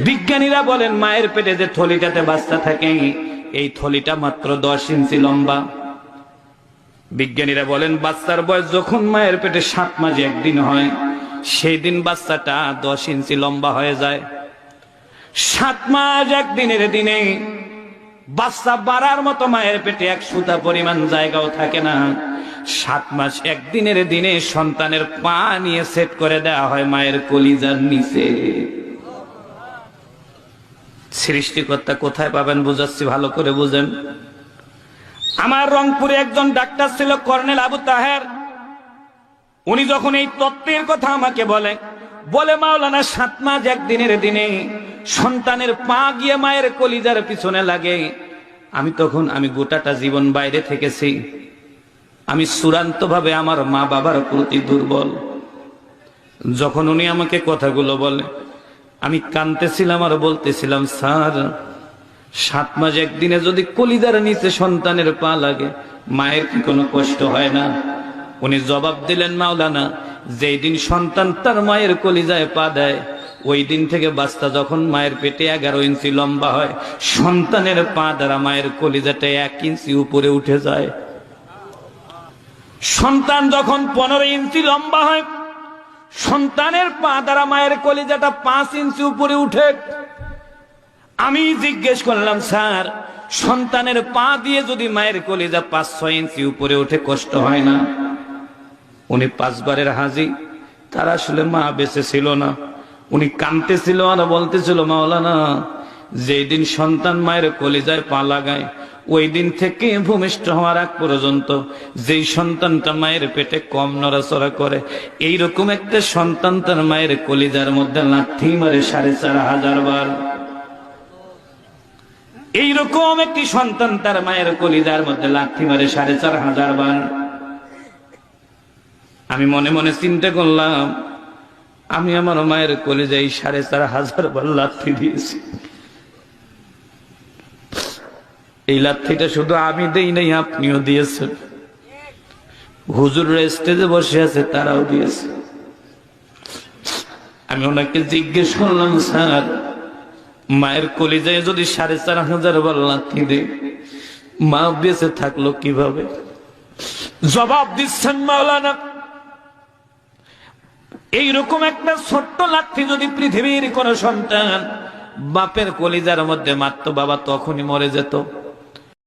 বিজ্ঞানীরা বলেন মায়ের পেটে যে থলিটাতে বাচ্চা থাকে এই থলিটা মাত্র 10 ইঞ্চি লম্বা। বিজ্ঞানীরা বলেন বাচ্চার বয়স যখন মায়ের পেটে 7 মাস 1 দিন হয় সেই দিন বাচ্চাটা 10 ইঞ্চি লম্বা হয়ে যায়। 7 মাস 1 দিনের দিনে বাচ্চা বাড়ার মতো মায়ের পেটে 1 সুতা পরিমাণ জায়গাও থাকে না। 7 মাস 1 দিনের দিনে সন্তানের পা নিয়ে সেট করে দেওয়া হয় মায়ের কলিজার নিচে। সৃষ্টিকর্তা কোথায় পাবেন বুঝাচ্ছি, ভালো করে বুঝেন। আমার রংপুরে একজন ডাক্তার ছিল কর্নেল আবু তাহের। উনি যখন এই তত্ত্বের কথা আমাকে বলে মাওলানা 7 মাস 1 দিনের দিনে সন্তানের পা গিয়ে মায়ের কলিজার পিছনে লাগে। আমি গোটাটা জীবন বাইরে থেকেছি। আমি চূড়ান্ত ভাবে আমার মা বাবার প্রতি দুর্বল। যখন উনি আমাকে কথাগুলো বলে আমি কাঁদতেছিলাম আর বলতেছিলাম, স্যার 7 মাস 1 দিনে যদি কলিজার নিচে সন্তানের পা লাগে মায়ের কি কোনো কষ্ট হয় না? উনি জবাব দিলেন, মাওলানা যেই দিন সন্তান তার মায়ের কলিজায় পা দেয় ওই দিন থেকে বাচ্চা যখন মায়ের পেটে 11 ইঞ্চি লম্বা হয় সন্তানের পা দ্বারা মায়ের কলিজাটা 1 ইঞ্চি উপরে উঠে যায়। সন্তান যখন 15 ইঞ্চি লম্বা হয় সন্তানের পা দ্বারা মায়ের কলিজাটা 5 ইঞ্চি উপরে উঠে। আমি জিজ্ঞেস করলাম, স্যার সন্তানের পা দিয়ে যদি মায়ের কলিজা 5-6 ইঞ্চি উপরে উঠে কষ্ট হয় না? উনি 5 বারের হাজি। তার আসলে মা বেঁচে ছিল না। উনি কাঁদতেছিল আর বলতেছিল, মাওলানা যেই দিন সন্তান মায়ের কলিজায় পা লাগায় ওই দিন থেকে ভূমিষ্ঠ হওয়ার আগ পর্যন্ত যেই সন্তানটা মায়ের পেটে কম নড়াচড়া করে এইরকম একটা সন্তান তার মায়ের কলিজার মধ্যে লাথি মারে 4500 বার। এইরকম একটি সন্তান তার মায়ের কলিজার মধ্যে লাথি মারে 4500 বার। আমি মনে মনে চিন্তা করলাম, আমি আমার মায়ের কলিজায় 4500 বার লাথি দিয়েছি। এই লাথিটা শুধু আমি দেই নাই, আপনিও দিয়েছেন। হুজুররা স্টেজে বসে আছে তারাও দিয়েছে। আমি ওনাকে জিজ্ঞেস করলাম, স্যার মায়ের কলিজায় যদি 4500 বার লাথি দেই মা বেঁচে থাকলো কিভাবে? জবাব দিচ্ছেন, মাওলানা এইরকম একটা ছোট্ট লাথি যদি পৃথিবীর কোন সন্তান বাপের কলিজার মধ্যে মারতো বাবা তখনই মরে যেত।